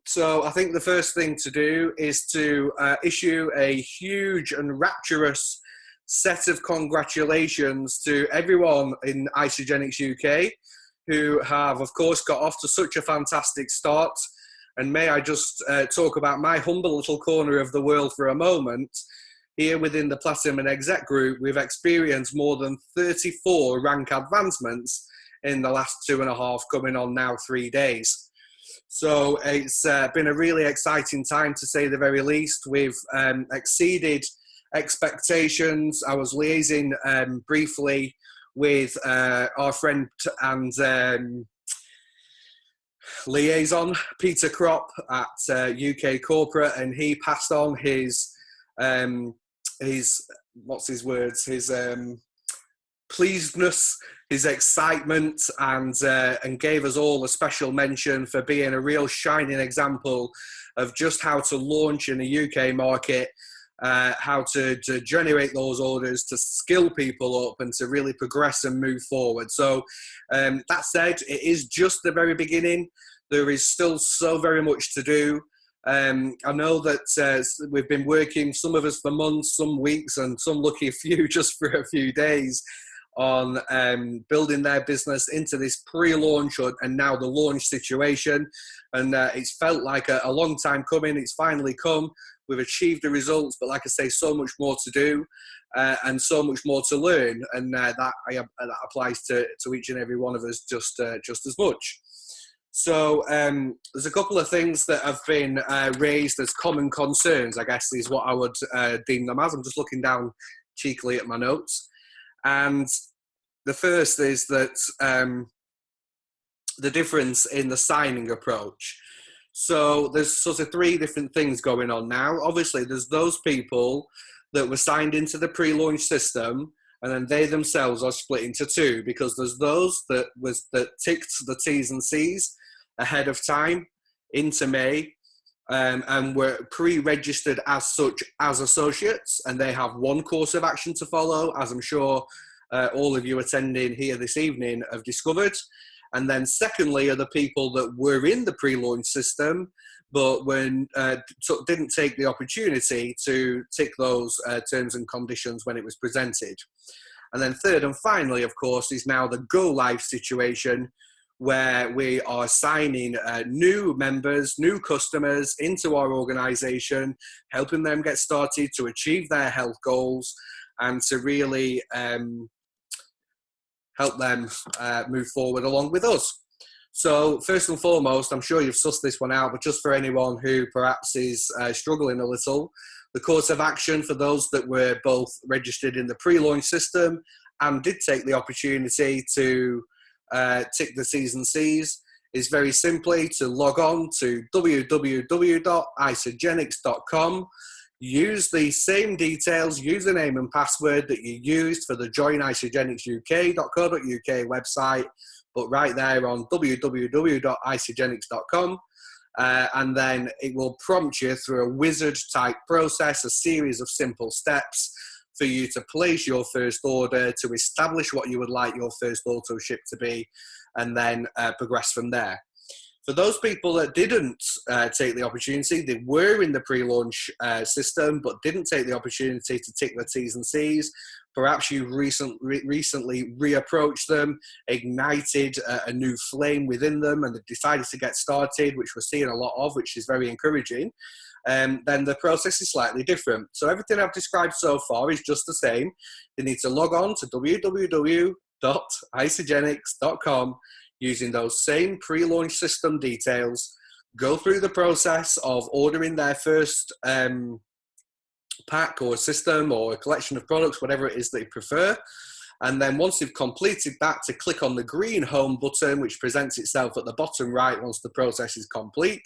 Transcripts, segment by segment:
So I think the first thing to do is to issue a huge and rapturous set of congratulations to everyone in Isogenics UK who have, of course, got off to such a fantastic start. And may I just talk about my humble little corner of the world for a moment. Here within the Platinum Exec Group, we've experienced more than 34 rank advancements in the last 2.5, coming on now 3 days. So it's been a really exciting time, to say the very least. We've exceeded expectations. I was liaising briefly with our friend and liaison, Peter Crop at UK Corporate, and he passed on his what's his words, his pleasedness, his excitement, and gave us all a special mention for being a real shining example of just how to launch in the UK market, how to generate those orders, to skill people up, and to really progress and move forward. So that said, it is just the very beginning. There is still so very much to do. I know that we've been working, some of us for months, some weeks, and some lucky few just for a few days, on building their business into this pre-launch and now the launch situation. And it's felt like a long time coming. It's finally come. We've achieved the results, but like I say, so much more to do and so much more to learn. And that applies to each and every one of us just as much. So there's a couple of things that have been raised as common concerns, I guess is what I would deem them as. I'm just looking down cheekily at my notes. And the first is that the difference in the signing approach. So there's sort of 3 different things going on now. Obviously, there's those people that were signed into the pre-launch system, and then they themselves are split into 2, because there's those that ticked the T's and C's ahead of time into May, and were pre-registered as such as associates, and they have one course of action to follow, as I'm sure all of you attending here this evening have discovered. And then secondly are the people that were in the pre-launch system but didn't take the opportunity to tick those terms and conditions when it was presented. And then third and finally, of course, is now the go live situation, where we are signing new members, new customers into our organization, helping them get started to achieve their health goals and to really help them move forward along with us. So first and foremost, I'm sure you've sussed this one out, but just for anyone who perhaps is struggling a little, the course of action for those that were both registered in the pre-launch system and did take the opportunity to tick the T's and C's is very simply to log on to www.isogenics.com, use the same details, username and password that you used for the joinisogenicsuk.co.uk website, but right there on www.isogenics.com. And then it will prompt you through a wizard type process, a series of simple steps for you to place your first order, to establish what you would like your first auto ship to be, and then progress from there. For those people that didn't take the opportunity, they were in the pre-launch system but didn't take the opportunity to tick the T's and C's. Perhaps you recently reapproached them, ignited a new flame within them, and they decided to get started, which we're seeing a lot of, which is very encouraging. Then the process is slightly different. So everything I've described so far is just the same. They need to log on to www.isogenics.com using those same pre-launch system details, go through the process of ordering their first pack or system or a collection of products, whatever it is they prefer. And then once you've completed that, to click on the green home button, which presents itself at the bottom right once the process is complete.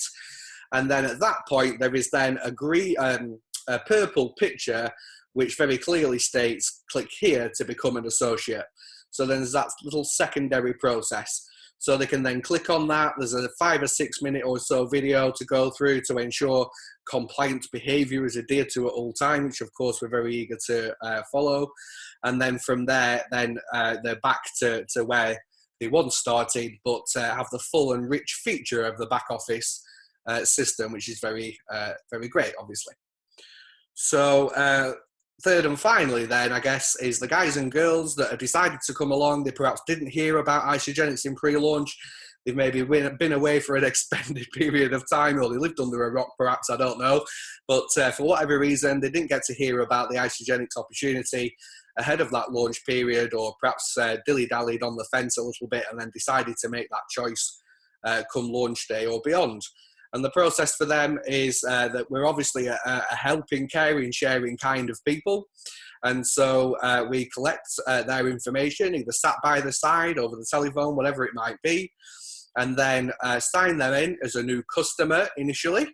And then at that point, there is then a purple picture, which very clearly states, click here to become an associate. So then there's that little secondary process. So they can then click on that. There's a 5 or 6 minute or so video to go through to ensure compliant behavior is adhered to at all times, which of course we're very eager to follow. And then from there, they're back to where they once started, but have the full and rich feature of the back office system, which is very, very great, obviously. So third and finally then, I guess, is the guys and girls that have decided to come along. They perhaps didn't hear about Isogenics in pre-launch. They've maybe been away for an extended period of time, or they lived under a rock, perhaps, I don't know. But for whatever reason, they didn't get to hear about the Isogenics opportunity ahead of that launch period, or perhaps dilly-dallied on the fence a little bit and then decided to make that choice come launch day or beyond. And the process for them is that we're obviously a helping, caring, sharing kind of people. And so we collect their information, either sat by the side, over the telephone, whatever it might be, and then sign them in as a new customer initially,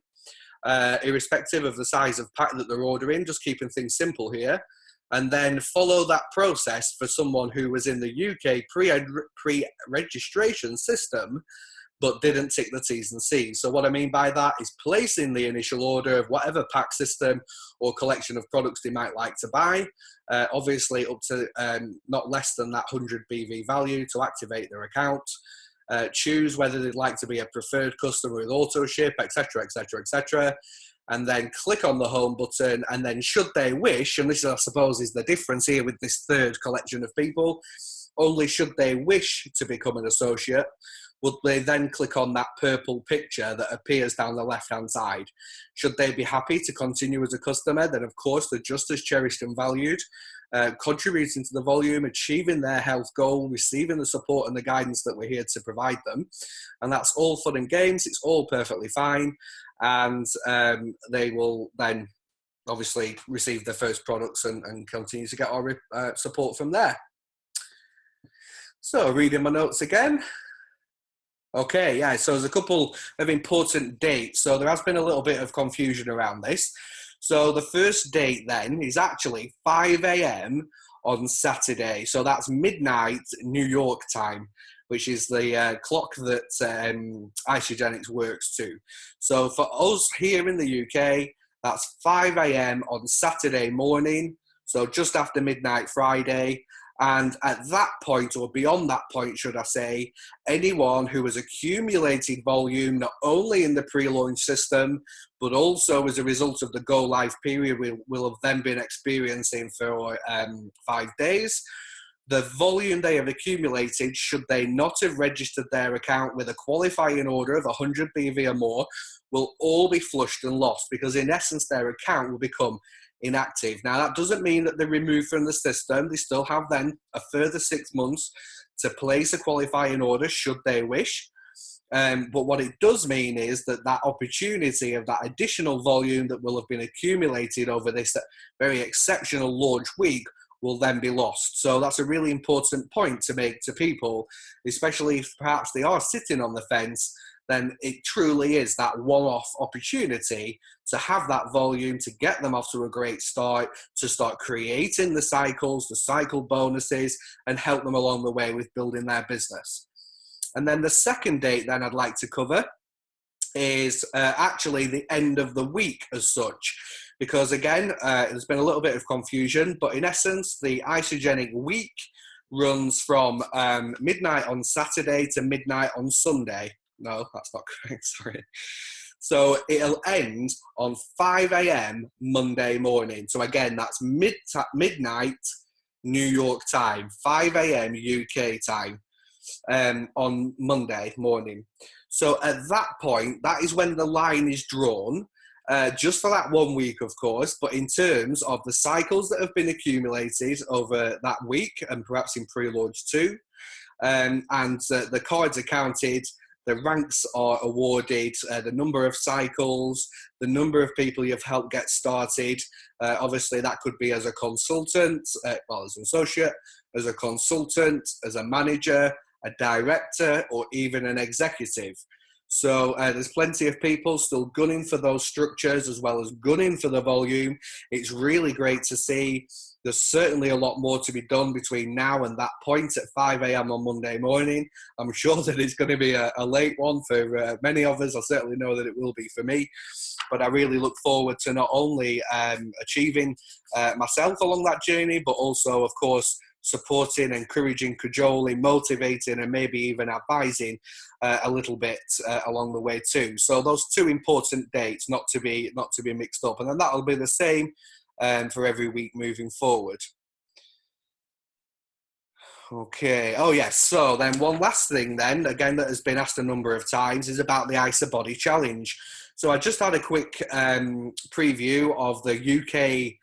irrespective of the size of pack that they're ordering, just keeping things simple here. And then follow that process for someone who was in the UK pre-registration system, but didn't tick the T's and C's. So what I mean by that is placing the initial order of whatever pack system or collection of products they might like to buy, obviously up to not less than that 100 BV value to activate their account. Choose whether they'd like to be a preferred customer with auto ship, etc., etc., etc., and then click on the home button. And then should they wish, and this I suppose is the difference here with this third collection of people, only should they wish to become an associate, would they then click on that purple picture that appears down the left-hand side. Should they be happy to continue as a customer, then of course they're just as cherished and valued, contributing to the volume, achieving their health goal, receiving the support and the guidance that we're here to provide them. And that's all fun and games. It's all perfectly fine. And they will then obviously receive their first products and continue to get our support from there. So reading my notes again. Okay, yeah, so there's a couple of important dates. So there has been a little bit of confusion around this. So the first date then is actually 5 a.m. on Saturday. So that's midnight New York time, which is the clock that Isogenics works to. So for us here in the UK, that's 5 a.m. on Saturday morning, so just after midnight Friday. And at that point, or beyond that point, should I say, anyone who has accumulated volume, not only in the pre-launch system, but also as a result of the go-live period will have then been experiencing for 5 days. The volume they have accumulated, should they not have registered their account with a qualifying order of 100 BV or more, will all be flushed and lost, because in essence, their account will become inactive. Now, that doesn't mean that they're removed from the system. They still have then a further 6 months to place a qualifying order should they wish. But what it does mean is that that opportunity of that additional volume that will have been accumulated over this very exceptional launch week will then be lost. So that's a really important point to make to people, especially if perhaps they are sitting on the fence. Then it truly is that one-off opportunity to have that volume, to get them off to a great start, to start creating the cycles, the cycle bonuses, and help them along the way with building their business. And then the second date then I'd like to cover is actually the end of the week as such. Because again, there's been a little bit of confusion, but in essence, the Isogenic week runs from midnight on Saturday to midnight on Sunday. No, that's not correct, sorry. So it'll end on 5 a.m. Monday morning. So again, that's midnight New York time, 5 a.m. UK time on Monday morning. So at that point, that is when the line is drawn, just for that 1 week, of course, but in terms of the cycles that have been accumulated over that week and perhaps in pre-launch too, and the cards are counted, the ranks are awarded, the number of cycles, the number of people you've helped get started. Obviously, that could be as a consultant, as an associate, as a consultant, as a manager, a director, or even an executive. So there's plenty of people still gunning for those structures as well as gunning for the volume. It's really great to see. There's certainly a lot more to be done between now and that point at 5 a.m. on Monday morning. I'm sure that it's going to be a late one for many of us. I certainly know that it will be for me. But I really look forward to not only achieving myself along that journey, but also, of course, supporting, encouraging, cajoling, motivating, and maybe even advising a little bit along the way too. So those two important dates not to be mixed up, and then that'll be the same for every week moving forward. Okay. Oh, yes. So then one last thing then, again, that has been asked a number of times is about the ISA Body Challenge. So I just had a quick preview of the UK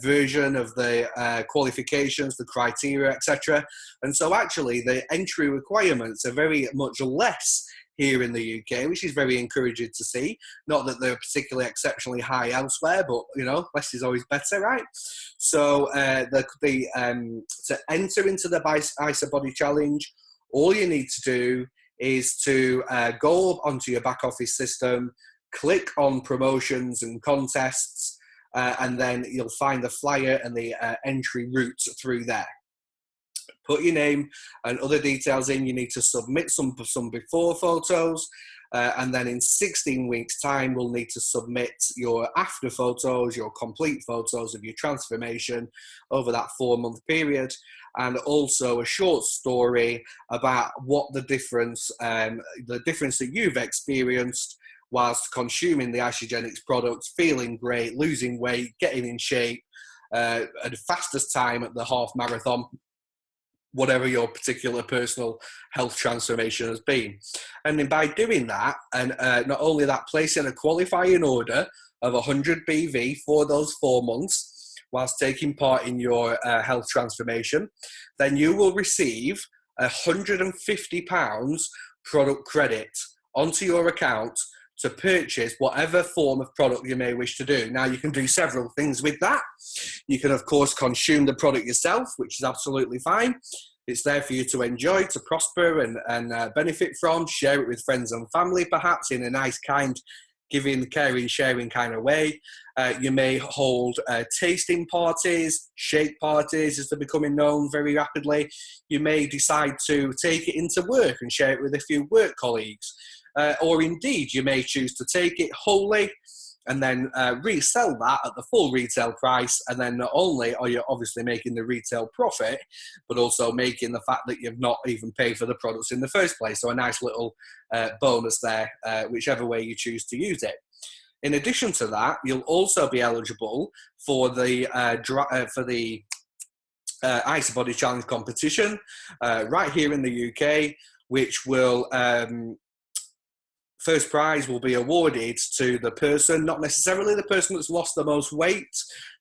version of the qualifications, the criteria, etc. And so actually the entry requirements are very much less here in the UK, which is very encouraging to see. Not that they're particularly exceptionally high elsewhere, but, you know, less is always better, right? So to enter into the ISA Body Challenge, all you need to do is to go onto your back office system, click on promotions and contests, and then you'll find the flyer and the entry route through there. Put your name and other details in. You need to submit some before photos, and then in 16 weeks' time, we'll need to submit your after photos, your complete photos of your transformation over that 4-month period, and also a short story about what the difference that you've experienced whilst consuming the Isagenix products, feeling great, losing weight, getting in shape, at the fastest time at the half marathon, whatever your particular personal health transformation has been. And then by doing that, and not only that, placing a qualifying order of 100 BV for those 4 months whilst taking part in your health transformation, then you will receive £150 product credit onto your account to purchase whatever form of product you may wish to do. Now, you can do several things with that. You can, of course, consume the product yourself, which is absolutely fine. It's there for you to enjoy, to prosper and benefit from, share it with friends and family, perhaps in a nice, kind, giving, caring, sharing kind of way. You may hold tasting parties, shake parties, as they're becoming known very rapidly. You may decide to take it into work and share it with a few work colleagues. Or indeed, you may choose to take it wholly and then resell that at the full retail price. And then not only are you obviously making the retail profit, but also making the fact that you've not even paid for the products in the first place. So a nice little bonus there, whichever way you choose to use it. In addition to that, you'll also be eligible for the ISA Body Challenge competition right here in the UK, which will... first prize will be awarded to the person, not necessarily the person that's lost the most weight,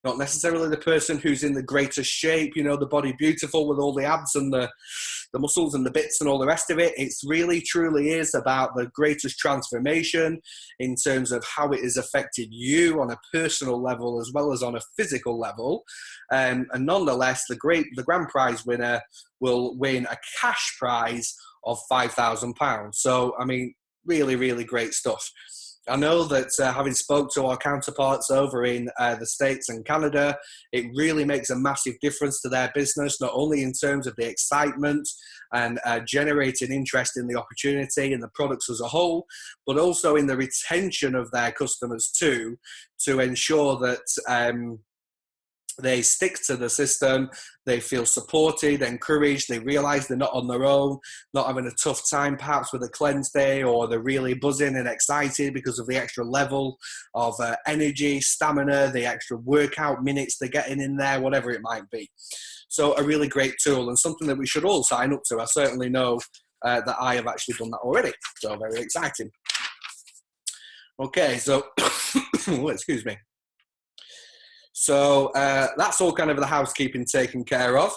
not necessarily the person who's in the greatest shape, you know, the body beautiful with all the abs and the muscles and the bits and all the rest of it. It's really, truly is about the greatest transformation in terms of how it has affected you on a personal level as well as on a physical level. And nonetheless, the grand prize winner will win a cash prize of £5,000. So, I mean, really, really great stuff. I know that having spoke to our counterparts over in the States and Canada, it really makes a massive difference to their business, not only in terms of the excitement and generating interest in the opportunity and the products as a whole, but also in the retention of their customers too, to ensure that they stick to the system, they feel supported, encouraged, they realise they're not on their own, not having a tough time perhaps with a cleanse day, or they're really buzzing and excited because of the extra level of energy, stamina, the extra workout minutes they're getting in there, whatever it might be. So a really great tool and something that we should all sign up to. I certainly know that I have actually done that already, so very exciting. Okay, so, oh, excuse me. So that's all kind of the housekeeping taken care of.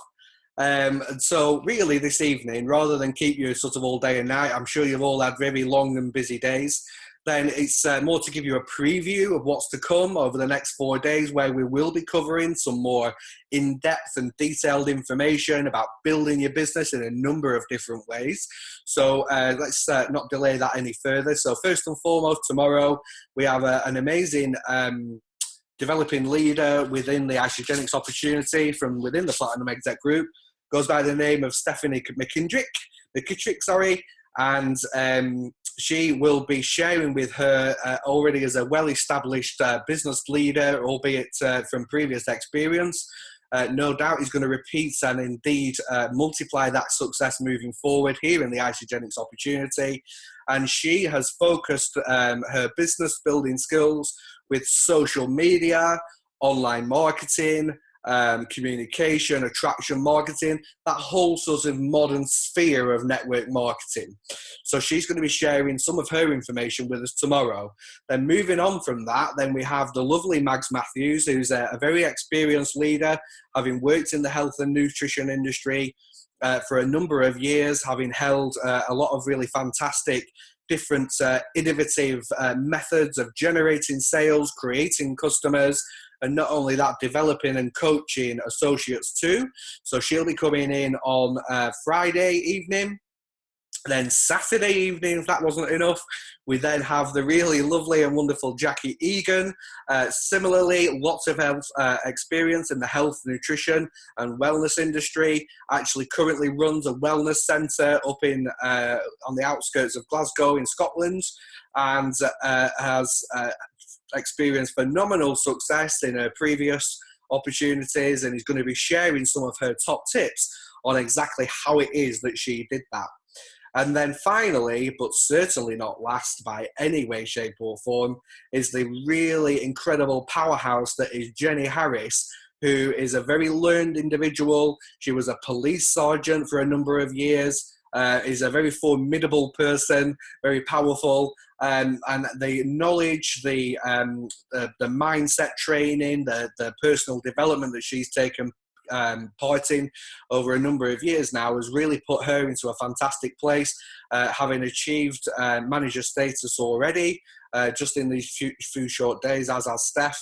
And so really this evening, rather than keep you sort of all day and night, I'm sure you've all had very long and busy days, then it's more to give you a preview of what's to come over the next 4 days, where we will be covering some more in-depth and detailed information about building your business in a number of different ways. So let's not delay that any further. So first and foremost, tomorrow we have an amazing developing leader within the Isagenix opportunity from within the Platinum Exec Group, goes by the name of Stephanie McKittrick, and she will be sharing with her already as a well-established business leader, albeit from previous experience, no doubt is going to repeat and indeed multiply that success moving forward here in the Isagenix opportunity. And she has focused her business building skills with social media, online marketing, communication, attraction marketing, that whole sort of modern sphere of network marketing. So she's going to be sharing some of her information with us tomorrow. Then moving on from that, then we have the lovely Mags Matthews, who's a very experienced leader, having worked in the health and nutrition industry for a number of years, having held a lot of really fantastic different innovative methods of generating sales, creating customers, and not only that, developing and coaching associates too. So she'll be coming in on Friday evening. Then Saturday evening, if that wasn't enough, we then have the really lovely and wonderful Jackie Egan. Similarly, lots of health experience in the health, nutrition and wellness industry. Actually currently runs a wellness centre up in on the outskirts of Glasgow in Scotland, and has experienced phenomenal success in her previous opportunities, and is going to be sharing some of her top tips on exactly how it is that she did that. And then finally, but certainly not last by any way, shape or form, is the really incredible powerhouse that is Jenny Harris, who is a very learned individual. She was a police sergeant for a number of years, is a very formidable person, very powerful, and the knowledge, the mindset training, the personal development that she's taken part in over a number of years now has really put her into a fantastic place, having achieved manager status already just in these few short days, as has Steph.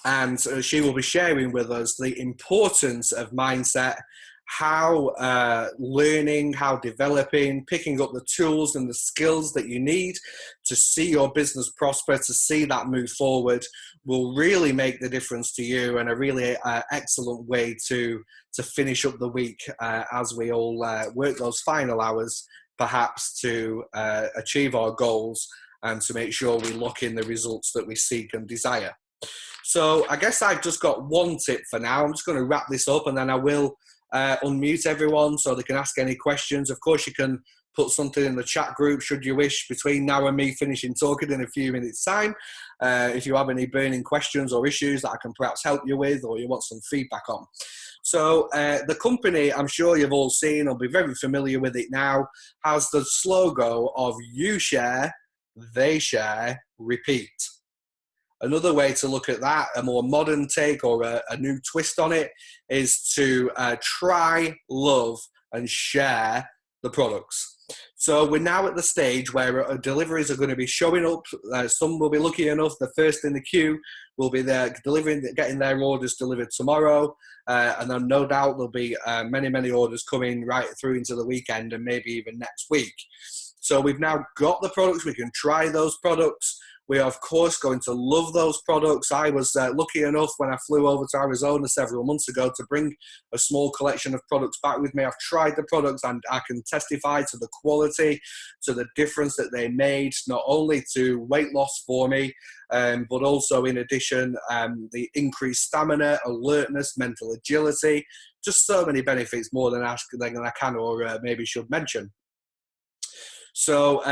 And she will be sharing with us the importance of mindset, how learning, how developing, picking up the tools and the skills that you need to see your business prosper, to see that move forward, will really make the difference to you, and a really excellent way to finish up the week as we all work those final hours, perhaps to achieve our goals and to make sure we lock in the results that we seek and desire. So I guess I've just got one tip for now. I'm just going to wrap this up, and then I will unmute everyone so they can ask any questions. Of course, you can put something in the chat group should you wish between now and me finishing talking in a few minutes' time. If you have any burning questions or issues that I can perhaps help you with, or you want some feedback on. So the company, I'm sure you've all seen or be very familiar with it now, has the slogan of "You share, they share, repeat." Another way to look at that, a more modern take or a new twist on it, is to try, love, and share the products. So we're now at the stage where deliveries are going to be showing up. Some will be lucky enough, the first in the queue will be there getting their orders delivered tomorrow. And then no doubt there'll be many, many orders coming right through into the weekend and maybe even next week. So we've now got the products, we can try those products. We are, of course, going to love those products. I was lucky enough when I flew over to Arizona several months ago to bring a small collection of products back with me. I've tried the products and I can testify to the quality, to the difference that they made, not only to weight loss for me, but also in addition, the increased stamina, alertness, mental agility, just so many benefits more than I can or maybe should mention. So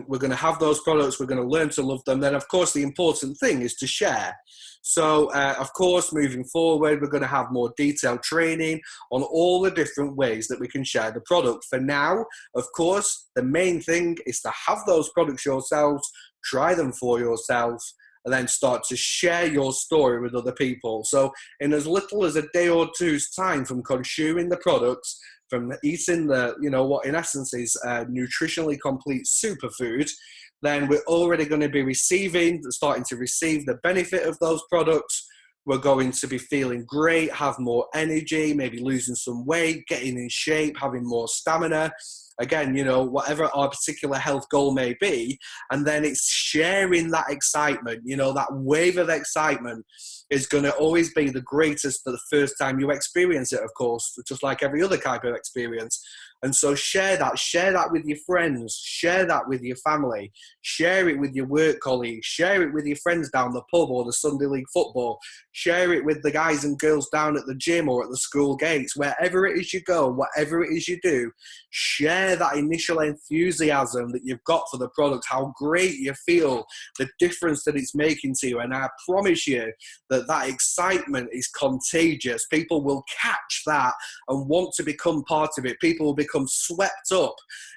we're going to have those products. We're going to learn to love them. Then, of course, the important thing is to share. So, of course, moving forward, we're going to have more detailed training on all the different ways that we can share the product. For now, of course, the main thing is to have those products yourselves, try them for yourself, and then start to share your story with other people. So in as little as a day or two's time from consuming the products, from eating what in essence is nutritionally complete superfood, then we're already going to be starting to receive the benefit of those products. We're going to be feeling great, have more energy, maybe losing some weight, getting in shape, having more stamina. Again, whatever our particular health goal may be. And then it's sharing that excitement, that wave of excitement is going to always be the greatest for the first time you experience it, of course, just like every other type of experience. And so share that with your friends, share that with your family, share it with your work colleagues, share it with your friends down the pub or the Sunday League football, share it with the guys and girls down at the gym or at the school gates, wherever it is you go, whatever it is you do, share that initial enthusiasm that you've got for the product, how great you feel, the difference that it's making to you. And I promise you that that excitement is contagious. People will catch that and want to become part of it. People will become swept up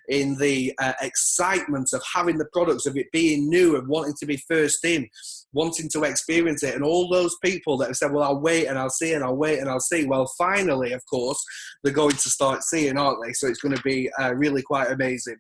in the excitement of having the products, of it being new and wanting to be first in, wanting to experience it. And all those people that have said, well, I'll wait and I'll see and I'll wait and I'll see. Well, finally, of course, they're going to start seeing, aren't they? So it's going to be really quite amazing.